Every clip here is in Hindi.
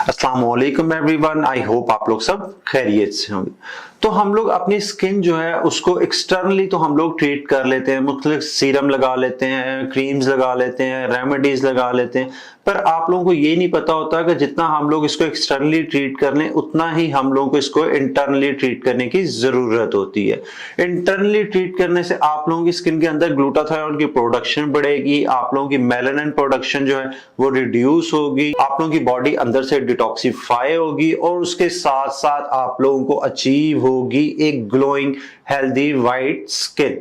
अस्सलाम वालेकुम एवरीवन, आई होप आप लोग सब खैरियत से होंगे। तो हम लोग अपनी स्किन जो है उसको एक्सटर्नली तो हम लोग ट्रीट कर लेते हैं, मुख्तलिफ सीरम लगा लेते हैं, क्रीम्स लगा लेते हैं, रेमेडीज लगा लेते हैं, पर आप लोगों को ये नहीं पता होता कि जितना हम लोग इसको एक्सटर्नली ट्रीट कर लें उतना ही हम लोगों को इसको इंटरनली ट्रीट करने की जरूरत होती है। इंटरनली ट्रीट करने से आप लोगों की स्किन के अंदर ग्लूटाथायोन की प्रोडक्शन बढ़ेगी, आप लोगों की मेलानिन प्रोडक्शन जो है वो रिड्यूस होगी, आप लोगों की बॉडी अंदर से डिटॉक्सिफाई होगी और उसके साथ साथ आप लोगों को अचीव होगी एक ग्लोइंग हेल्दी वाइट स्किन।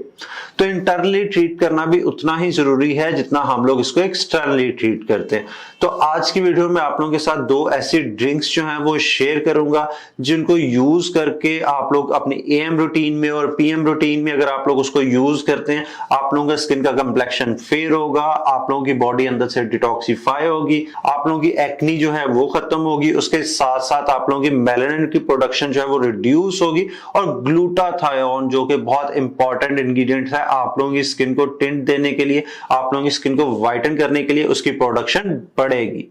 तो इंटरनली ट्रीट करना भी उतना ही जरूरी है जितना हम लोग इसको एक्सटर्नली ट्रीट करते हैं। तो आज की वीडियो में आप लोगों के साथ दो ऐसी ड्रिंक्स जो हैं वो शेयर करूंगा जिनको यूज करके आप लोग अपनी एएम रूटीन में और पीएम रूटीन में अगर आप लोग उसको यूज करते हैं, आप लोगों का स्किन का कंप्लेक्शन फेयर होगा, आप लोगों की बॉडी अंदर से डिटॉक्सिफाई होगी, आप लोगों की एक्नी जो है वो खत्म होगी, उसके साथ साथ आप लोगों की मेलानिन की प्रोडक्शन जो है वो रिड्यूस होगी और ग्लूटाथायोन जो कि बहुत इंपॉर्टेंट इंग्रेडिएंट है आप लोगों की स्किन को टिंट देने के लिए, आप लोगों की स्किन को वाइटन करने के लिए, उसकी प्रोडक्शन बढ़ेगी।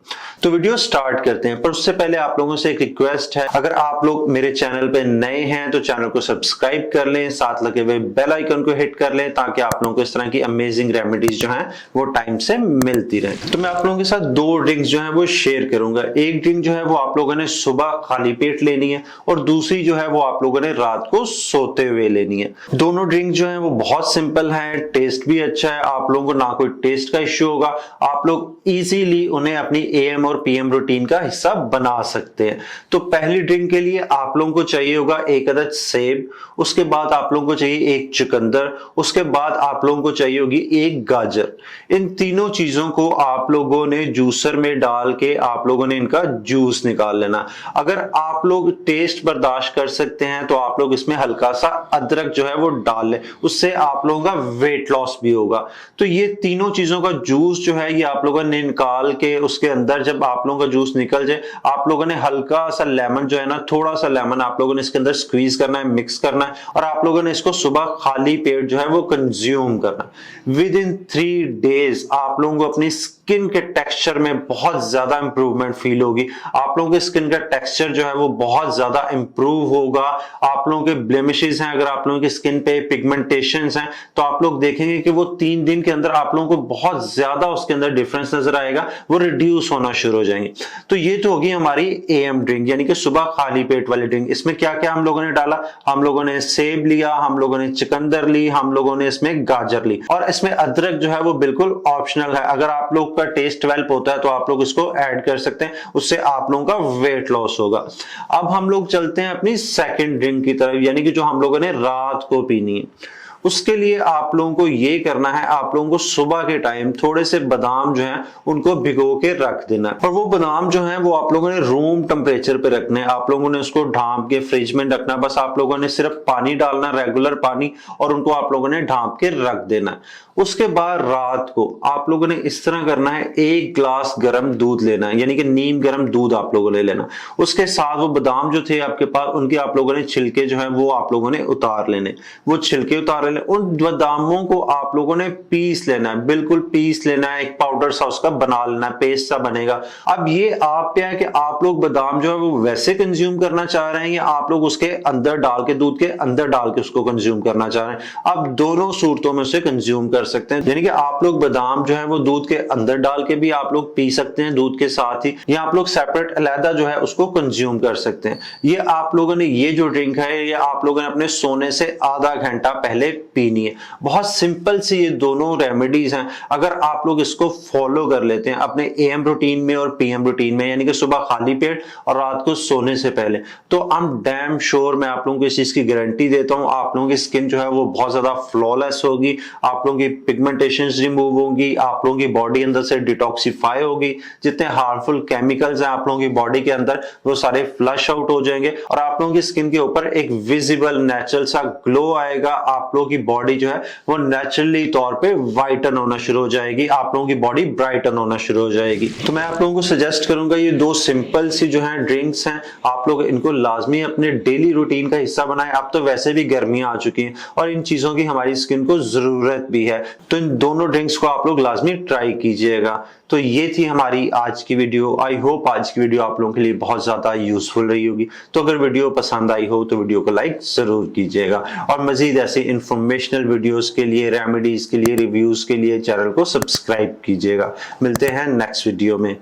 तो वीडियो स्टार्ट करते हैं, पर उससे पहले आप लोगों से एक रिक्वेस्ट है, अगर आप लोग मेरे चैनल पे नए हैं तो चैनल को सब्सक्राइब कर लें, साथ लगे हुए बेल आइकन को हिट कर लें ताकि आप लोगों को इस तरह की अमेजिंग रेमेडीज जो हैं वो टाइम से मिलती रहे। तो मैं आप लोगों के साथ दो ड्रिंक्स जो है वो शेयर करूंगा। एक ड्रिंक जो है वो आप लोगों ने सुबह खाली पेट लेनी है और दूसरी जो है वो आप लोगों ने रात को सोते हुए लेनी है। दोनों ड्रिंक जो है वो बहुत सिंपल है, टेस्ट भी अच्छा है, आप लोगों को ना कोई टेस्ट का इश्यू होगा, आप लोग इजीली उन्हें अपनी एएम और पीएम रूटीन का हिस्सा बना सकते हैं। तो पहली ड्रिंक के लिए आप लोगों को चाहिए होगा एक अदद सेब, उसके बाद आप लोगों को चाहिए एक चुकंदर, उसके बाद आप लोगों को चाहिए होगी एक गाजर। इन तीनों चीजों को आप लोगों ने जूसर में डाल के आप लोगों ने इनका जूस निकाल लेना। अगर आप लोग टेस्ट बर्दाश्त कर सकते हैं तो आप लोग इसमें हल्का सा अदरक जो है वो डाल लें, उससे आप लोगों का वेट लॉस भी होगा। तो ये तीनों चीजों का जूस जो है ये आप लोगों ने निकाल के उसके अंदर जब आप लोगों का जूस निकल जाए, आप लोगों ने हल्का सा लेमन जो है ना, थोड़ा सा लेमन आप लोगों ने इसके अंदर स्क्वीज करना है, मिक्स करना है और आप लोगों ने इसको सुबह खाली पेट जो है वो कंज्यूम करना है। विद इन 3 डेज आप लोगों को अपनी स्किन के टेक्सचर में बहुत ज्यादा इंप्रूवमेंट फील होगी, आप लोगों के स्किन का टेक्सचर जो है वो बहुत ज्यादा इंप्रूव होगा। आप लोगों के ब्लेमिशेस हैं, अगर आप लोगों की स्किन पे पिगमेंटेशंस हैं तो आप लोग देखेंगे कि वो 3 दिन के अंदर आप लोगों को बहुत ज्यादा उसके अंदर डिफरेंस नजर आएगा, वो रिड्यूस होना शुरू हो जाएंगे। तो ये तो होगी हमारी एएम ड्रिंक यानी कि सुबह खाली पेट वाली ड्रिंक। इसमें क्या क्या हम लोगों ने डाला, हम लोगों ने सेब लिया, हम लोगों ने चुकंदर ली, हम लोगों ने इसमें गाजर ली और इसमें अदरक जो है वो बिल्कुल ऑप्शनल है। अगर आप लोग का टेस्ट डेवलप होता है तो आप लोग इसको ऐड कर सकते हैं, उससे आप लोगों का वेट लॉस होगा। अब हम लोग चलते हैं अपनी सेकंड ड्रिंक की तरफ यानी कि जो हम लोगों ने रात को पीनी है। उसके लिए आप लोगों को ये करना है, आप लोगों को सुबह के टाइम थोड़े से बादाम जो हैं उनको भिगो के रख देना है और वो बादाम जो हैं वो आप लोगों ने रूम टेम्परेचर पे रखने हैं, आप लोगों ने उसको ढांप के फ्रिज में रखना है। बस आप लोगों ने सिर्फ पानी डालना, रेगुलर पानी, और उनको आप लोगों ने ढांप के रख देना है। उसके बाद रात को आप लोगों ने इस तरह करना है, 1 ग्लास गर्म दूध लेना है यानी कि नीम गर्म दूध आप लोगों ने लेना। उसके साथ वो बादाम जो थे आपके पास उनके आप लोगों ने छिलके जो है वो आप लोगों ने उतार लेने, वो छिलके उतार लेने। उन बादामों को आप लोगों ने पीस लेना है, बिल्कुल पीस लेना है, एक पाउडर सा उसका बना लेना है, पेस्ट सा बनेगा। अब ये आप पे है कि आप लोग बादाम जो है वो वैसे कंज्यूम करना चाह रहे हैं या आप लोग उसके अंदर डाल के, दूध के अंदर डाल के उसको कंज्यूम करना चाह रहे हैं। अब दोनों सूरतों में उसे कंज्यूम कर सकते हैं, यानी कि आप लोग बादाम जो है वो दूध के अंदर डाल के भी आप लोग पी सकते हैं दूध के साथ ही, या आप लोग सेपरेट अलहदा जो है उसको कंज्यूम कर सकते हैं। ये आप लोगों ने ये जो ड्रिंक है ये आप लोगों ने अपने सोने से आधा घंटा पहले पीनी है। बहुत सिंपल सी ये दोनों रेमेडीज हैं, अगर आप लोग इसको फॉलो कर लेते हैं अपने एएम रूटीन में और पीएम रूटीन में यानी कि सुबह खाली पेट और रात को सोने से पहले, तो आई एम डैम श्योर, मैं आप लोगों को इस चीज की गारंटी देता हूं, आप लोगों की स्किन जो है वो बहुत ज्यादा फ्लॉलेस होगी, आप लोगों की पिगमेंटेशंस रिमूव होंगी, आप लोगों की बॉडी अंदर से डिटॉक्सिफाई होगी, जितने हार्मफुल केमिकल्स हैं आप लोगों की बॉडी के अंदर वो सारे फ्लश आउट हो जाएंगे और आप लोगों की स्किन के ऊपर एक विजिबल नेचुरल सा ग्लो आएगा। आप लोगों की बॉडी जो है वो नेचुरली तौर पे वाइटन होना शुरू हो जाएगी, आप लोगों की बॉडी ब्राइटन होना शुरू हो जाएगी। तो मैं आप लोगों को सजेस्ट करूंगा ये दो सिंपल सी जो है ड्रिंक्स हैं, आप लोग इनको लाजमी अपने डेली रूटीन का हिस्सा बनाएं। अब तो वैसे भी गर्मियां आ चुकी हैं और इन चीजों की हमारी स्किन को जरूरत भी है। है। तो इन दोनों ड्रिंक्स को आप लोग लाजमी ट्राई कीजिएगा। तो ये थी हमारी आज की वीडियो। आई होप आज की वीडियो आप लोगों के लिए बहुत ज्यादा यूजफुल रही होगी। तो अगर वीडियो पसंद आई हो तो वीडियो को लाइक जरूर कीजिएगा, और मजीद ऐसे इंफॉर्मेशनल वीडियोस के लिए, रेमेडीज के लिए, रिव्यूज के लिए चैनल को सब्सक्राइब कीजिएगा। मिलते हैं नेक्स्ट वीडियो में।